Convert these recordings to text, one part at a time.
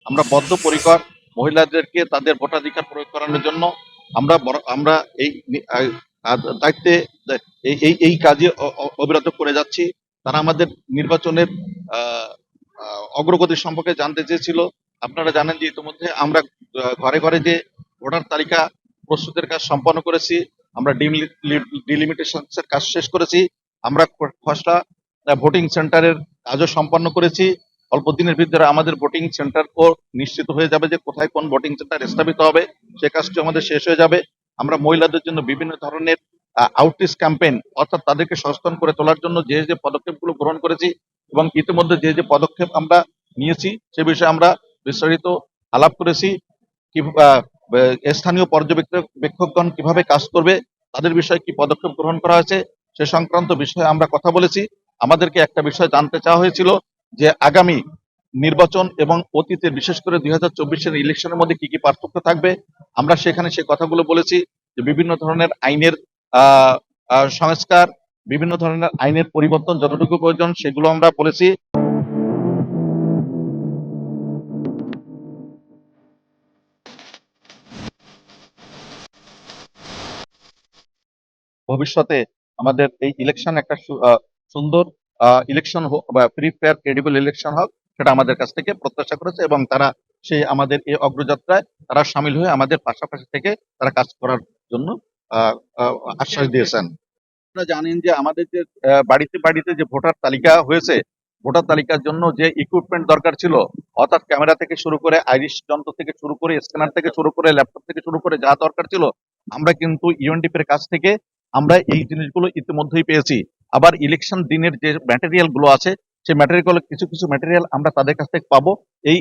আমরা বদ্ধপরিকর মহিলাদেরকে তাদের ভোটাধিকার প্রয়োগ করানোর জন্য। আমরা এই দায়িত্বে এই কাজে অবিরত করে যাচ্ছি। তারা আমাদের নির্বাচনের আহ, অগ্রগতি সম্পর্কে জানতে চেয়েছিল। আপনারা জানেন যে ইতিমধ্যে আমরা ঘরে ঘরে যে ভোটার তালিকা প্রস্তুতের কাজ সম্পন্ন করেছি। আমরা ডিলিমিটেশনের কাজ শেষ করেছি। আমরা খসড়া ভোটিং সেন্টারের কাজও সম্পন্ন করেছি। অল্প দিনের ভিতরে আমাদের ভোটিং সেন্টার ও নিশ্চিত হয়ে যাবে যে কোথায় কোন ভোটিং সেন্টার স্থাপিত হবে, সে কাজটি আমাদের শেষ হয়ে যাবে। আমরা মহিলাদের জন্য বিভিন্ন ধরনের আউটরিচ ক্যাম্পেইন, অর্থাৎ তাদেরকে সচেতন করে তোলার জন্য যে যে পদক্ষেপগুলো গ্রহণ করেছি এবং ইতিমধ্যে যে যে পদক্ষেপ আমরা নিয়েছি সে বিষয়ে আমরা বিস্তারিত আলাপ করেছি। স্থানীয় পর্যবেক্ষকগণ কিভাবে কাজ করবে, তাদের বিষয়ে কি পদক্ষেপ গ্রহণ করা হয়েছে সে সংক্রান্ত বিষয়ে আমরা কথা বলেছি। আমাদেরকে একটা বিষয় জানতে চাওয়া হয়েছিল যে আগামী নির্বাচন এবং অতীতের বিশেষ করে 2024-এর ইলেকশনের মধ্যে কি কি পার্থক্য থাকবে। আমরা সেখানে সে কথাগুলো বলেছি যে বিভিন্ন ধরনের আইনের আহ সংস্কার, বিভিন্ন ধরনের আইনের পরিবর্তন যতটুকু প্রয়োজন সেগুলো আমরা বলেছি। ভবিষ্যতে আমাদের এই ইলেকশন একটা সুন্দর ইলেকশন হোক বা ফ্রি ফেয়ার ক্রেডিবল ইলেকশন হোক, সেটা আমাদের কাছ থেকে প্রত্যাশা করেছে এবং তারা সেই আমাদের এই অগ্রযাত্রায় তারা সামিল হয়ে আমাদের পাশাপাশি থেকে তারা কাজ করার জন্য আহ, আহ, আশ্বাস দিয়েছেন। আপনারা জানেন যে আমাদের যে বাড়িতে বাড়িতে যে ভোটার তালিকা হয়েছে, ভোটার তালিকার জন্য যে ইকুইপমেন্ট দরকার ছিল, অর্থাৎ ক্যামেরা থেকে শুরু করে আইরিশ যন্ত্র থেকে শুরু করে স্ক্যানার থেকে শুরু করে ল্যাপটপ থেকে শুরু করে যা দরকার ছিল, আমরা কিন্তু ইউএনডিপি এর কাছ থেকে আমরা এই জিনিসগুলো ইতিমধ্যেই পেয়েছি। আবার ইলেকশন দিনের যে ম্যাটেরিয়াল গুলো আছে, সেই ম্যাটেরিয়াল গুলো কিছু কিছু ম্যাটেরিয়াল আমরা তাদের কাছ থেকে পাবো। এই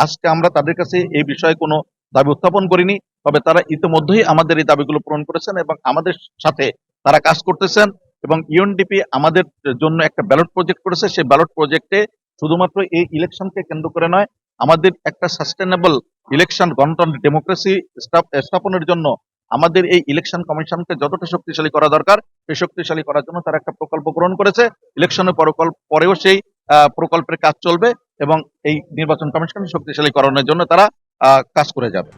আজকে আমরা তাদের কাছে এই বিষয়ে কোনো দাবি উত্থাপন করিনি, তবে তারা ইতিমধ্যেই আমাদের এই দাবিগুলো পূরণ করেছেন এবং আমাদের সাথে তারা কাজ করতেছেন। এবং ইউএনডিপি আমাদের জন্য একটা ব্যালট প্রজেক্ট করেছে। সেই ব্যালট প্রজেক্টে শুধুমাত্র এই ইলেকশনকে কেন্দ্র করে নয়, আমাদের একটা সাস্টেনেবল ইলেকশন গণতন্ত্র ডেমোক্রেসি স্থাপনের জন্য আমাদের এই ইলেকশন কমিশনকে যতটা শক্তিশালী করা দরকার সেই শক্তিশালী করার জন্য তারা একটা প্রকল্প গ্রহণ করেছে। ইলেকশনের পরেও সেই প্রকল্পের কাজ চলবে এবং এই নির্বাচন কমিশন শক্তিশালী করানোর জন্য তারা কাজ করে যাবে।